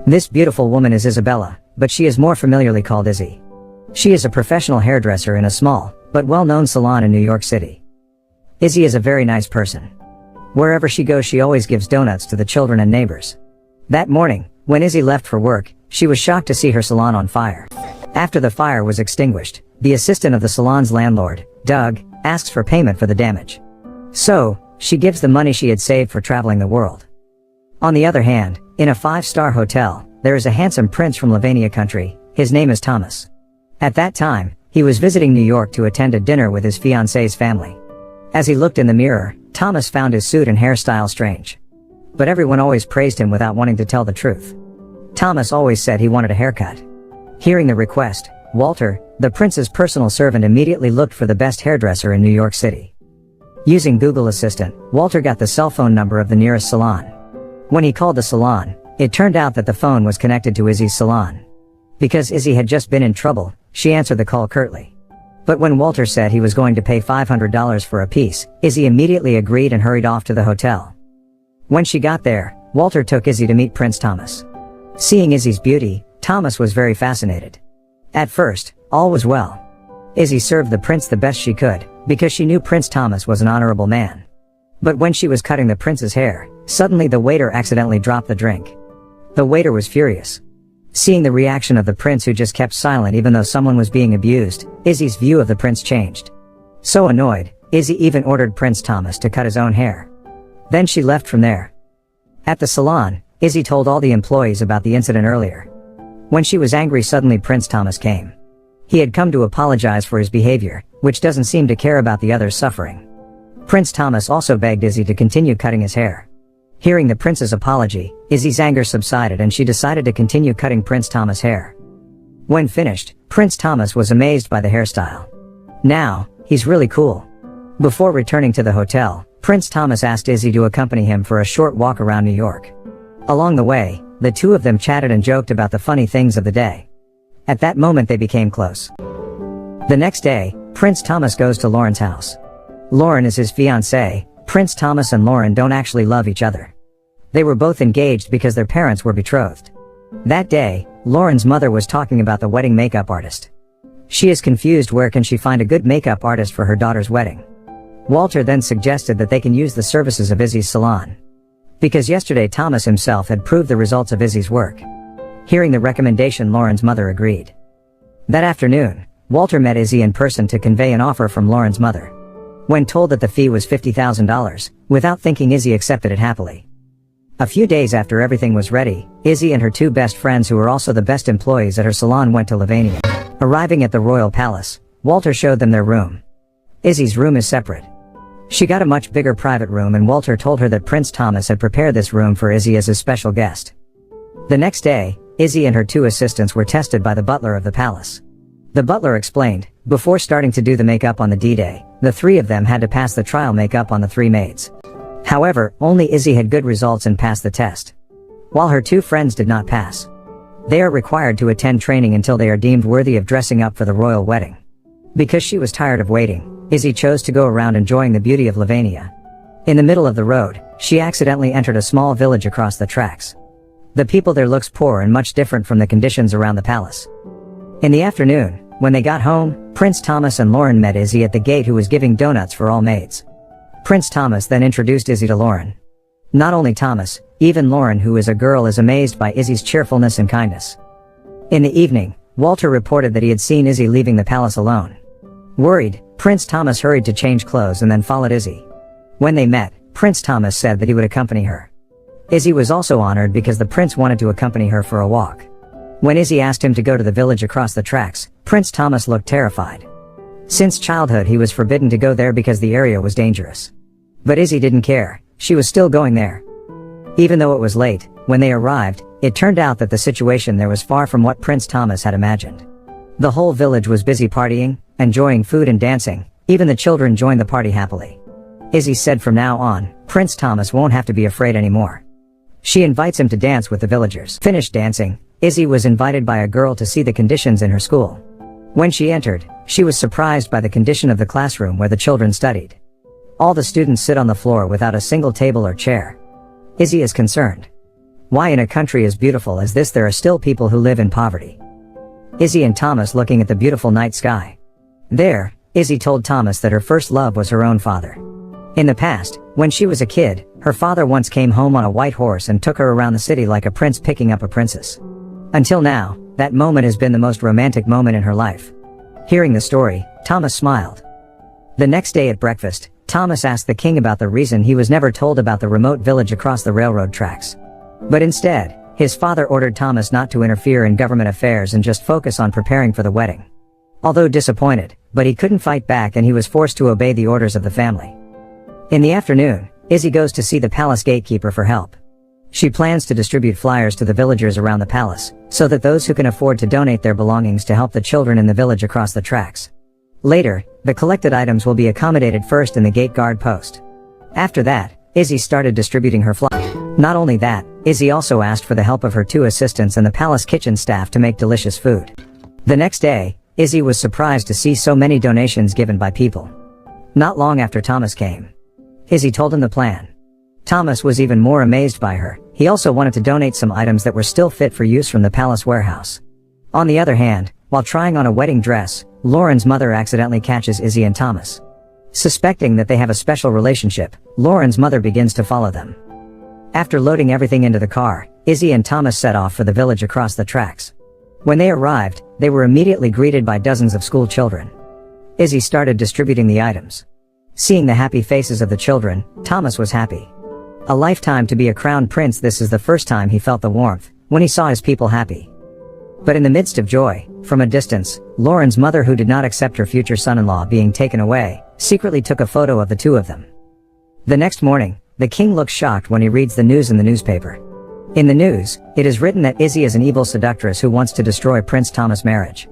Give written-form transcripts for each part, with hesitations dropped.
This beautiful woman is Isabella, but she is more familiarly called Izzy. She is a professional hairdresser in a small, but well-known salon in New York City. Izzy is a very nice person. Wherever she goes, she always gives donuts to the children and neighbors. That morning, when Izzy left for work, she was shocked to see her salon on fire. After the fire was extinguished, the assistant of the salon's landlord, Doug, asks for payment for the damage. So, she gives the money she had saved for traveling the world. On the other hand, in a 5-star hotel, there is a handsome prince from Lavinia country. His name is Thomas. At that time, he was visiting New York to attend a dinner with his fiancée's family. As he looked in the mirror, Thomas found his suit and hairstyle strange. But everyone always praised him without wanting to tell the truth. Thomas always said he wanted a haircut. Hearing the request, Walter, the prince's personal servant, immediately looked for the best hairdresser in New York City. Using Google Assistant, Walter got the cell phone number of the nearest salon. When he called the salon, it turned out that the phone was connected to Izzy's salon. Because Izzy had just been in trouble, she answered the call curtly. But when Walter said he was going to pay $500 for a piece, Izzy immediately agreed and hurried off to the hotel. When she got there, Walter took Izzy to meet Prince Thomas. Seeing Izzy's beauty, Thomas was very fascinated. At first, all was well. Izzy served the prince the best she could, because she knew Prince Thomas was an honorable man. But when she was cutting the prince's hair, suddenly the waiter accidentally dropped the drink. The waiter was furious. Seeing the reaction of the prince, who just kept silent even though someone was being abused, Izzy's view of the prince changed. So annoyed, Izzy even ordered Prince Thomas to cut his own hair. Then she left from there. At the salon, Izzy told all the employees about the incident earlier. When she was angry, suddenly Prince Thomas came. He had come to apologize for his behavior, which doesn't seem to care about the others suffering. Prince Thomas also begged Izzy to continue cutting his hair. Hearing the prince's apology, Izzy's anger subsided and she decided to continue cutting Prince Thomas' hair. When finished, Prince Thomas was amazed by the hairstyle. Now, he's really cool. Before returning to the hotel, Prince Thomas asked Izzy to accompany him for a short walk around New York. Along the way, the two of them chatted and joked about the funny things of the day. At that moment they became close. The next day, Prince Thomas goes to Lauren's house. Lauren is his fiancée. Prince Thomas and Lauren don't actually love each other. They were both engaged because their parents were betrothed. That day, Lauren's mother was talking about the wedding makeup artist. She is confused where can she find a good makeup artist for her daughter's wedding. Walter then suggested that they can use the services of Izzy's salon. Because yesterday Thomas himself had proved the results of Izzy's work. Hearing the recommendation, Lauren's mother agreed. That afternoon, Walter met Izzy in person to convey an offer from Lauren's mother. When told that the fee was $50,000, without thinking, Izzy accepted it happily. A few days after everything was ready, Izzy and her two best friends, who were also the best employees at her salon, went to Lavinia. Arriving at the royal palace, Walter showed them their room. Izzy's room is separate. She got a much bigger private room, and Walter told her that Prince Thomas had prepared this room for Izzy as his special guest. The next day, Izzy and her two assistants were tested by the butler of the palace. The butler explained, before starting to do the makeup on the D-Day, the three of them had to pass the trial makeup on the three maids. However, only Izzy had good results and passed the test, while her two friends did not pass. They are required to attend training until they are deemed worthy of dressing up for the royal wedding. Because she was tired of waiting, Izzy chose to go around enjoying the beauty of Lavinia. In the middle of the road, she accidentally entered a small village across the tracks. The people there looks poor and much different from the conditions around the palace. In the afternoon, when they got home, Prince Thomas and Lauren met Izzy at the gate, who was giving donuts for all maids. Prince Thomas then introduced Izzy to Lauren. Not only Thomas, even Lauren, who is a girl, is amazed by Izzy's cheerfulness and kindness. In the evening, Walter reported that he had seen Izzy leaving the palace alone. Worried, Prince Thomas hurried to change clothes and then followed Izzy. When they met, Prince Thomas said that he would accompany her. Izzy was also honored because the prince wanted to accompany her for a walk. When Izzy asked him to go to the village across the tracks, Prince Thomas looked terrified. Since childhood he was forbidden to go there because the area was dangerous. But Izzy didn't care, she was still going there. Even though it was late, when they arrived, it turned out that the situation there was far from what Prince Thomas had imagined. The whole village was busy partying, enjoying food and dancing. Even the children joined the party happily. Izzy said from now on, Prince Thomas won't have to be afraid anymore. She invites him to dance with the villagers. Finished dancing, Izzy was invited by a girl to see the conditions in her school. When she entered, she was surprised by the condition of the classroom where the children studied. All the students sit on the floor without a single table or chair. Izzy is concerned. Why in a country as beautiful as this there are still people who live in poverty? Izzy and Thomas looking at the beautiful night sky. There, Izzy told Thomas that her first love was her own father. In the past, when she was a kid, her father once came home on a white horse and took her around the city like a prince picking up a princess. Until now, that moment has been the most romantic moment in her life. Hearing the story, Thomas smiled. The next day at breakfast, Thomas asked the king about the reason he was never told about the remote village across the railroad tracks. But instead, his father ordered Thomas not to interfere in government affairs and just focus on preparing for the wedding. Although disappointed, but he couldn't fight back and he was forced to obey the orders of the family. In the afternoon, Izzy goes to see the palace gatekeeper for help. She plans to distribute flyers to the villagers around the palace, so that those who can afford to donate their belongings to help the children in the village across the tracks. Later, the collected items will be accommodated first in the gate guard post. After that, Izzy started distributing her flyers. Not only that, Izzy also asked for the help of her 2 assistants and the palace kitchen staff to make delicious food. The next day, Izzy was surprised to see so many donations given by people. Not long after Thomas came, Izzy told him the plan. Thomas was even more amazed by her. He also wanted to donate some items that were still fit for use from the palace warehouse. On the other hand, while trying on a wedding dress, Lauren's mother accidentally catches Izzy and Thomas. Suspecting that they have a special relationship, Lauren's mother begins to follow them. After loading everything into the car, Izzy and Thomas set off for the village across the tracks. When they arrived, they were immediately greeted by dozens of school children. Izzy started distributing the items. Seeing the happy faces of the children, Thomas was happy. A lifetime to be a crowned prince, this is the first time he felt the warmth, when he saw his people happy. But in the midst of joy, from a distance, Lauren's mother, who did not accept her future son-in-law being taken away, secretly took a photo of the 2 of them. The next morning, the king looks shocked when he reads the news in the newspaper. In the news, it is written that Izzy is an evil seductress who wants to destroy Prince Thomas' marriage.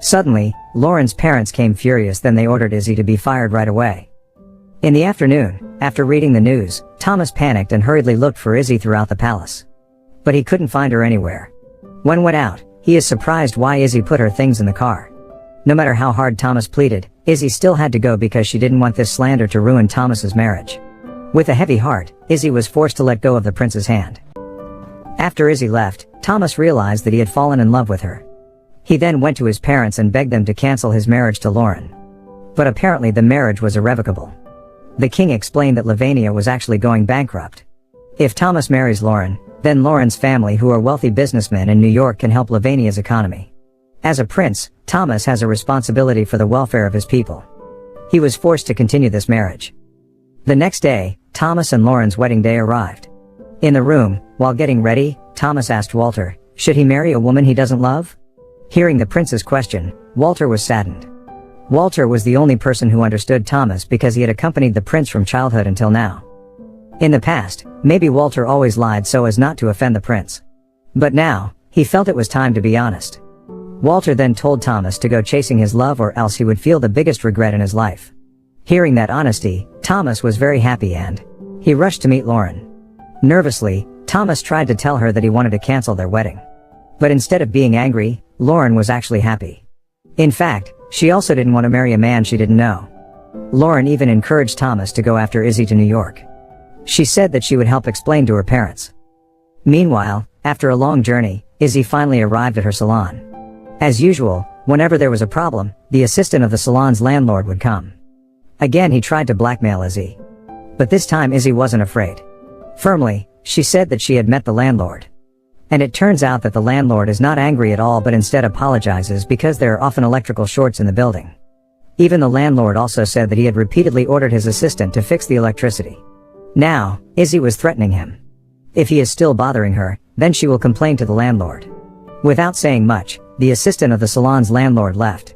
Suddenly, Lauren's parents came furious, then they ordered Izzy to be fired right away. In the afternoon, after reading the news, Thomas panicked and hurriedly looked for Izzy throughout the palace. But he couldn't find her anywhere. When went out, he is surprised why Izzy put her things in the car. No matter how hard Thomas pleaded, Izzy still had to go because she didn't want this slander to ruin Thomas's marriage. With a heavy heart, Izzy was forced to let go of the prince's hand. After Izzy left, Thomas realized that he had fallen in love with her. He then went to his parents and begged them to cancel his marriage to Lauren. But apparently the marriage was irrevocable. The king explained that Lavinia was actually going bankrupt. If Thomas marries Lauren, then Lauren's family, who are wealthy businessmen in New York, can help Lavinia's economy. As a prince, Thomas has a responsibility for the welfare of his people. He was forced to continue this marriage. The next day, Thomas and Lauren's wedding day arrived. In the room, while getting ready, Thomas asked Walter, should he marry a woman he doesn't love? Hearing the prince's question, Walter was saddened. Walter was the only person who understood Thomas because he had accompanied the prince from childhood until now. In the past, maybe Walter always lied so as not to offend the prince. But now, he felt it was time to be honest. Walter then told Thomas to go chasing his love or else he would feel the biggest regret in his life. Hearing that honesty, Thomas was very happy and he rushed to meet Lauren. Nervously, Thomas tried to tell her that he wanted to cancel their wedding. But instead of being angry, Lauren was actually happy. In fact, she also didn't want to marry a man she didn't know. Lauren even encouraged Thomas to go after Izzy to New York. She said that she would help explain to her parents. Meanwhile, after a long journey, Izzy finally arrived at her salon. As usual, whenever there was a problem, the assistant of the salon's landlord would come. Again, he tried to blackmail Izzy. But this time Izzy wasn't afraid. Firmly, she said that she had met the landlord. And it turns out that the landlord is not angry at all but instead apologizes because there are often electrical shorts in the building. Even the landlord also said that he had repeatedly ordered his assistant to fix the electricity. Now, Izzy was threatening him. If he is still bothering her, then she will complain to the landlord. Without saying much, the assistant of the salon's landlord left.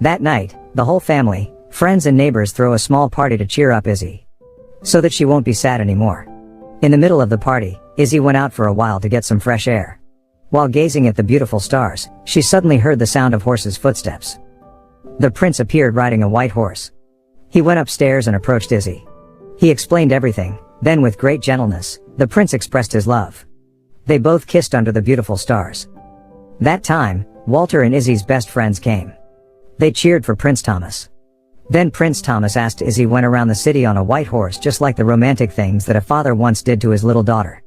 That night, the whole family, friends and neighbors throw a small party to cheer up Izzy, so that she won't be sad anymore. In the middle of the party, Izzy went out for a while to get some fresh air. While gazing at the beautiful stars, she suddenly heard the sound of horses' footsteps. The prince appeared riding a white horse. He went upstairs and approached Izzy. He explained everything, then with great gentleness, the prince expressed his love. They both kissed under the beautiful stars. That time, Walter and Izzy's best friends came. They cheered for Prince Thomas. Then Prince Thomas asked Izzy went around the city on a white horse just like the romantic things that a father once did to his little daughter.